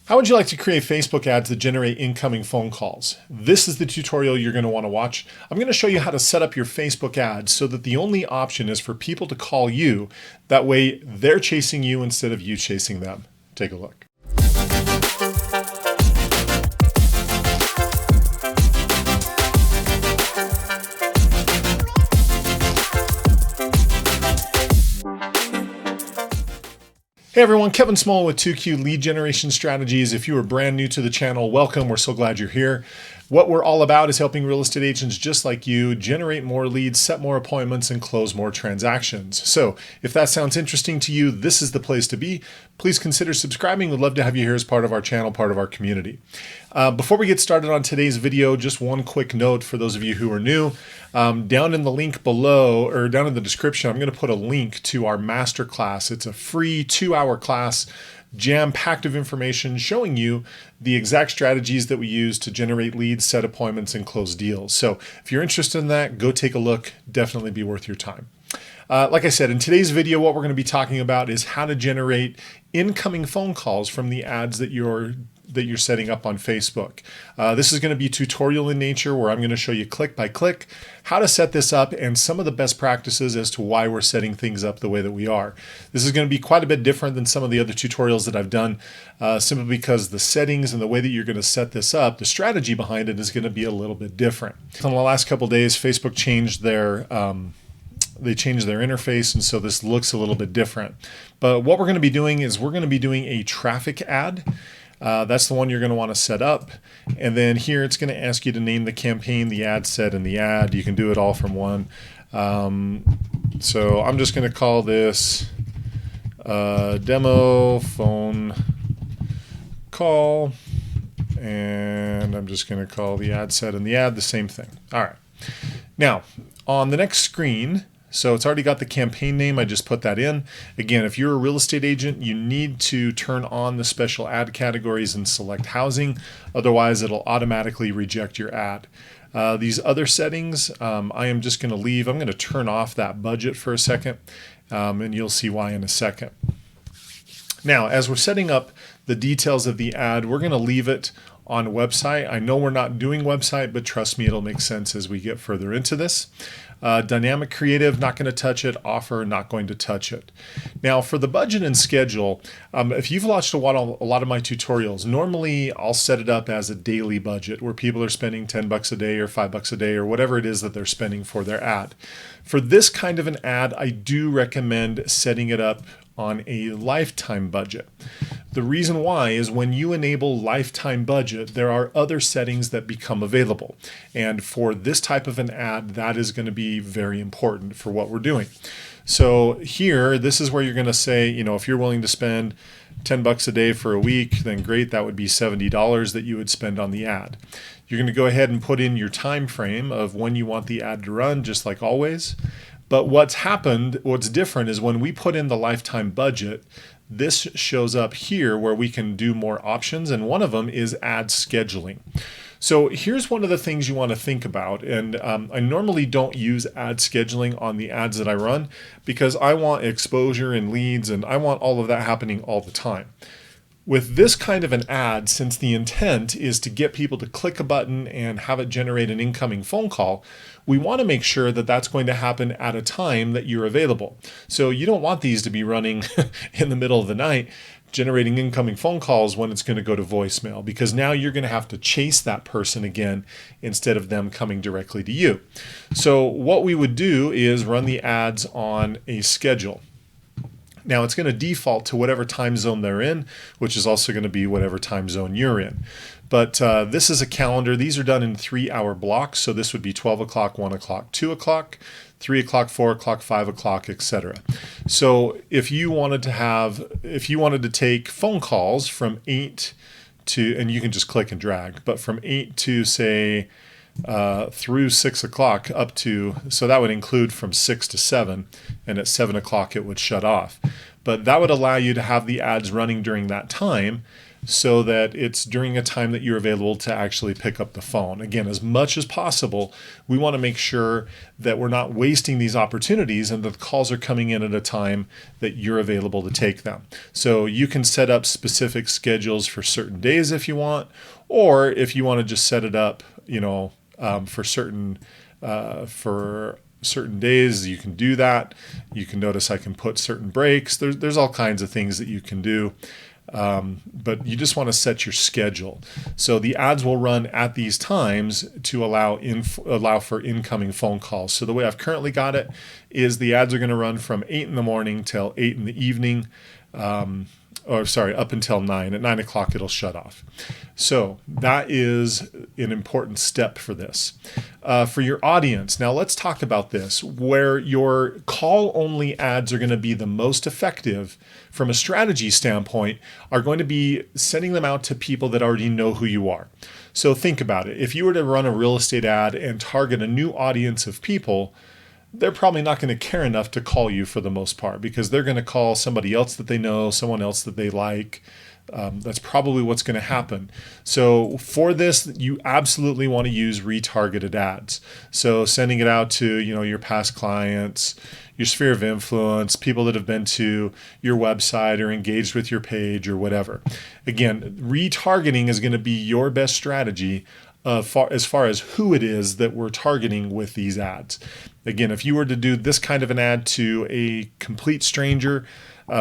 How would you like to create Facebook ads that generate incoming phone calls? This is the tutorial you're going to want to watch. I'm going to show you how to set up your Facebook ads so that the only option is for people to call you. That way they're chasing you instead of you chasing them. Take a look. Hey everyone, Kevin Small with 2Q Lead Generation Strategies. If you are brand new to the channel, welcome. We're so glad you're here. What we're all about is helping real estate agents just like you generate more leads, set more appointments, and close more transactions. So if that sounds interesting to you, this is the place to be. Please consider subscribing. We'd love to have you here as part of our channel, part of our community. Before we get started on today's video, just one quick note for those of you who are new. Down in the link below, or down in the description, I'm going to put a link to our masterclass. It's a free 2-hour class, jam-packed of information showing you the exact strategies that we use to generate leads, set appointments, and close deals. So if you're interested in that, go take a look. Definitely be worth your time. Like I said, in today's video, what we're going to be talking about is how to generate incoming phone calls from the ads that you're setting up on Facebook. This is going to be tutorial in nature where I'm going to show you click by click how to set this up and some of the best practices as to why we're setting things up the way that we are. This is going to be quite a bit different than some of the other tutorials that I've done, simply because the settings and the way that you're going to set this up, the strategy behind it is going to be a little bit different. In the last couple of days, Facebook changed their interface, and so this looks a little bit different. But what we're going to be doing is we're going to be doing a traffic ad. That's the one you're going to want to set up. And then here it's going to ask you to name the campaign, the ad set, and the ad. You can do it all from one. So I'm just going to call this demo phone call. And I'm just going to call the ad set and the ad the same thing. All right. Now, on the next screen, so it's already got the campaign name. I just put that in. Again, if you're a real estate agent, you need to turn on the special ad categories and select housing. Otherwise, it'll automatically reject your ad. These other settings, I am just going to leave. I'm going to turn off that budget for a second, and you'll see why in a second. Now, as we're setting up the details of the ad, we're going to leave it on website. I know we're not doing website, but trust me, it'll make sense as we get further into this. Dynamic creative, not going to touch it. Offer, not going to touch it. Now for the budget and schedule, if you've watched a lot of my tutorials, normally I'll set it up as a daily budget where people are spending 10 bucks a day or 5 bucks a day or whatever it is that they're spending for their ad. For this kind of an ad, I do recommend setting it up on a lifetime budget. The reason why is when you enable lifetime budget, there are other settings that become available. And for this type of an ad, that is going to be very important for what we're doing. So here, this is where you're going to say, if you're willing to spend 10 bucks a day for a week, then great, that would be $70 that you would spend on the ad. You're going to go ahead and put in your time frame of when you want the ad to run, just like always. But what's different is when we put in the lifetime budget, this shows up here where we can do more options, and one of them is ad scheduling. So here's one of the things you want to think about, and I normally don't use ad scheduling on the ads that I run because I want exposure and leads, and I want all of that happening all the time. With this kind of an ad, since the intent is to get people to click a button and have it generate an incoming phone call, we want to make sure that that's going to happen at a time that you're available. So you don't want these to be running in the middle of the night, generating incoming phone calls when it's going to go to voicemail, because now you're going to have to chase that person again instead of them coming directly to you. So what we would do is run the ads on a schedule. Now it's going to default to whatever time zone they're in, which is also going to be whatever time zone you're in. But this is a calendar. These are done in 3-hour blocks. So this would be 12 o'clock, 1 o'clock, 2 o'clock, 3 o'clock, 4 o'clock, 5 o'clock, etc. So if you wanted to take phone calls from 8 to, and you can just click and drag, but from 8 to say through 6 o'clock up to, so that would include from 6 to 7, and at 7 o'clock it would shut off. But that would allow you to have the ads running during that time. so that it's during a time that you're available to actually pick up the phone. Again, as much as possible, we want to make sure that we're not wasting these opportunities and that the calls are coming in at a time that you're available to take them. So you can set up specific schedules for certain days if you want, or if you want to just set it up, for certain days, you can do that. You can notice I can put certain breaks. There's all kinds of things that you can do. But you just want to set your schedule. So the ads will run at these times to allow for incoming phone calls. So the way I've currently got it is the ads are going to run from 8 in the morning till 8 in the evening. Up until 9. At 9 o'clock, it'll shut off. So that is an important step for this. For your audience, now let's talk about this, where your call-only ads are going to be the most effective from a strategy standpoint are going to be sending them out to people that already know who you are. So think about it. If you were to run a real estate ad and target a new audience of people, they're probably not going to care enough to call you for the most part, because they're going to call somebody else that they know, someone else that they like. That's probably what's going to happen. So for this, you absolutely want to use retargeted ads. So sending it out to, your past clients, your sphere of influence, people that have been to your website or engaged with your page or whatever. Again, retargeting is going to be your best strategy as far as who it is that we're targeting with these ads. Again, if you were to do this kind of an ad to a complete stranger,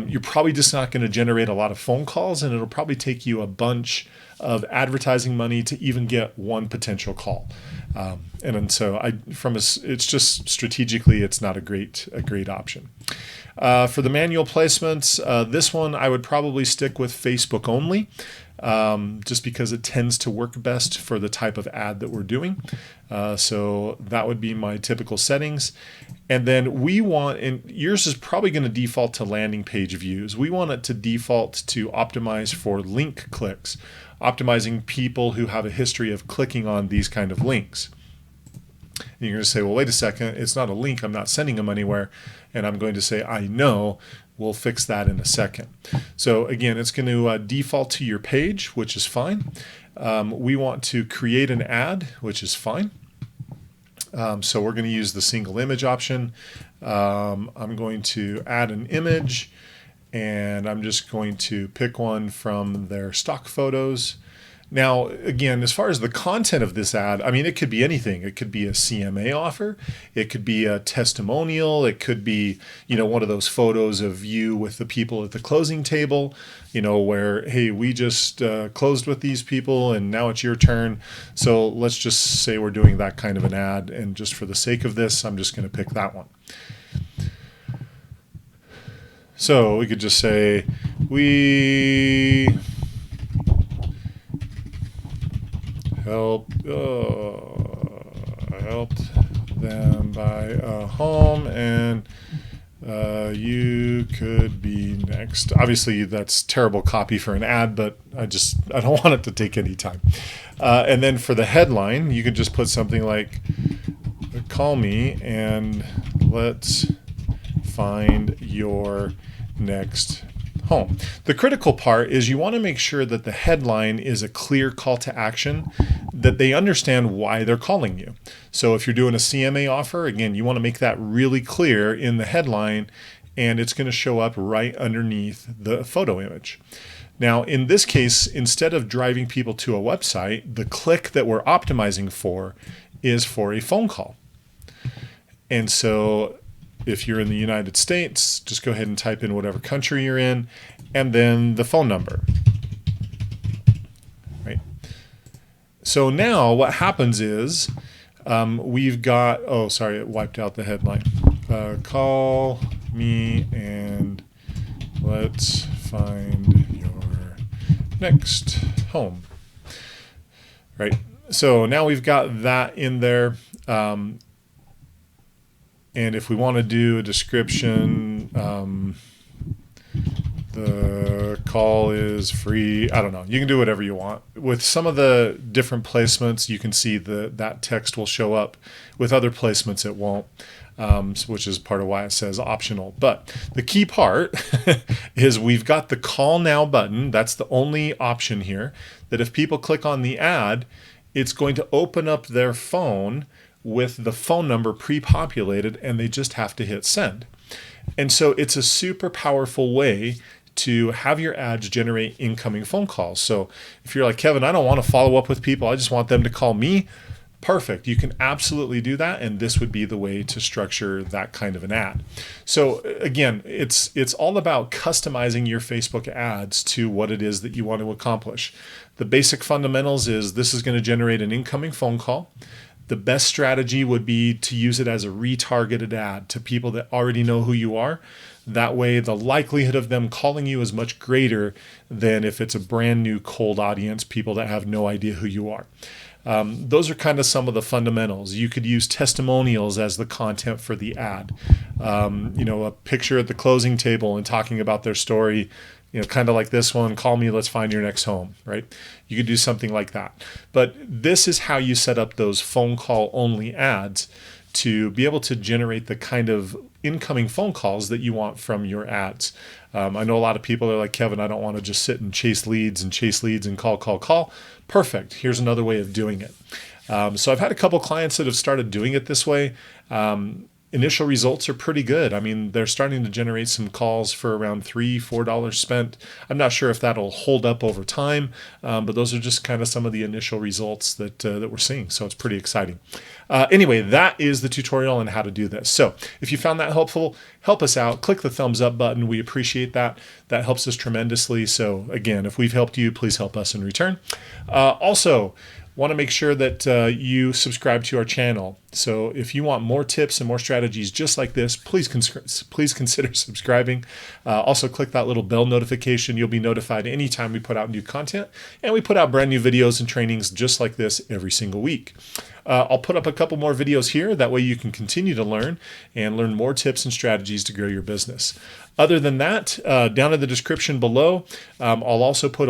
you're probably just not going to generate a lot of phone calls, and it'll probably take you a bunch of advertising money to even get one potential call. It's just strategically, it's not a great option. For the manual placements, this one I would probably stick with Facebook only. Just because it tends to work best for the type of ad that we're doing. So that would be my typical settings. And then and yours is probably going to default to landing page views. We want it to default to optimize for link clicks, optimizing people who have a history of clicking on these kind of links. And you're going to say, well, wait a second, it's not a link. I'm not sending them anywhere. And I'm going to say, I know. We'll fix that in a second. So again, it's going to default to your page, which is fine. We want to create an ad, which is fine. So we're going to use the single image option. I'm going to add an image, and I'm just going to pick one from their stock photos. Now, again, as far as the content of this ad, it could be anything. It could be a CMA offer. It could be a testimonial. It could be, one of those photos of you with the people at the closing table, where, hey, we just closed with these people and now it's your turn. So let's just say we're doing that kind of an ad. And just for the sake of this, I'm just going to pick that one. So we could just say, we helped them buy a home, and you could be next. Obviously, that's terrible copy for an ad, but I don't want it to take any time. And then for the headline, you could just put something like, call me and let's find your next home. The critical part is you want to make sure that the headline is a clear call to action, that they understand why they're calling you. So if you're doing a CMA offer, again, you want to make that really clear in the headline, and it's going to show up right underneath the photo image. Now, in this case, instead of driving people to a website, the click that we're optimizing for is for a phone call. And so if you're in the United States, just go ahead and type in whatever country you're in, and then the phone number. Right. So now what happens is we've got, it wiped out the headline. Call me and let's find your next home. Right. So now we've got that in there. And if we want to do a description, The call is free. I don't know. You can do whatever you want. With some of the different placements, you can see that text will show up. With other placements, it won't, which is part of why it says optional. But the key part is we've got the call now button. That's the only option here, that if people click on the ad, it's going to open up their phone with the phone number pre-populated, and they just have to hit send. And so it's a super powerful way to have your ads generate incoming phone calls. So if you're like, Kevin, I don't want to follow up with people, I just want them to call me, perfect. You can absolutely do that, and this would be the way to structure that kind of an ad. So again, it's all about customizing your Facebook ads to what it is that you want to accomplish. The basic fundamentals is this is going to generate an incoming phone call. The best strategy would be to use it as a retargeted ad to people that already know who you are. That way, the likelihood of them calling you is much greater than if it's a brand new cold audience, people that have no idea who you are. Those are kind of some of the fundamentals. You could use testimonials as the content for the ad. A picture at the closing table and talking about their story, kind of like this one, call me, let's find your next home, right? You could do something like that. But this is how you set up those phone call only ads to be able to generate the kind of incoming phone calls that you want from your ads. I know a lot of people are like, Kevin, I don't want to just sit and chase leads and call. Perfect. Here's another way of doing it. So I've had a couple clients that have started doing it this way. Initial results are pretty good. I mean, they're starting to generate some calls for around $3, $4 spent. I'm not sure if that'll hold up over time, but those are just kind of some of the initial results that we're seeing. So it's pretty exciting. Anyway, that is the tutorial on how to do this. So if you found that helpful, help us out. Click the thumbs up button. We appreciate that. That helps us tremendously. So again, if we've helped you, please help us in return. Also, want to make sure that you subscribe to our channel. So if you want more tips and more strategies just like this, please consider subscribing. Also click that little bell notification. You'll be notified anytime we put out new content, and we put out brand new videos and trainings just like this every single week. I'll put up a couple more videos here. That way you can continue to learn more tips and strategies to grow your business. Other than that, down in the description below, I'll also put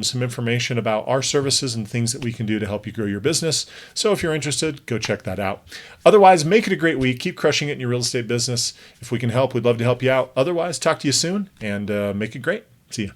some information about our services and things that we can do to help you grow your business. So if you're interested, go check that out. Otherwise, make it a great week. Keep crushing it in your real estate business. If we can help, we'd love to help you out. Otherwise, talk to you soon, and make it great. See ya.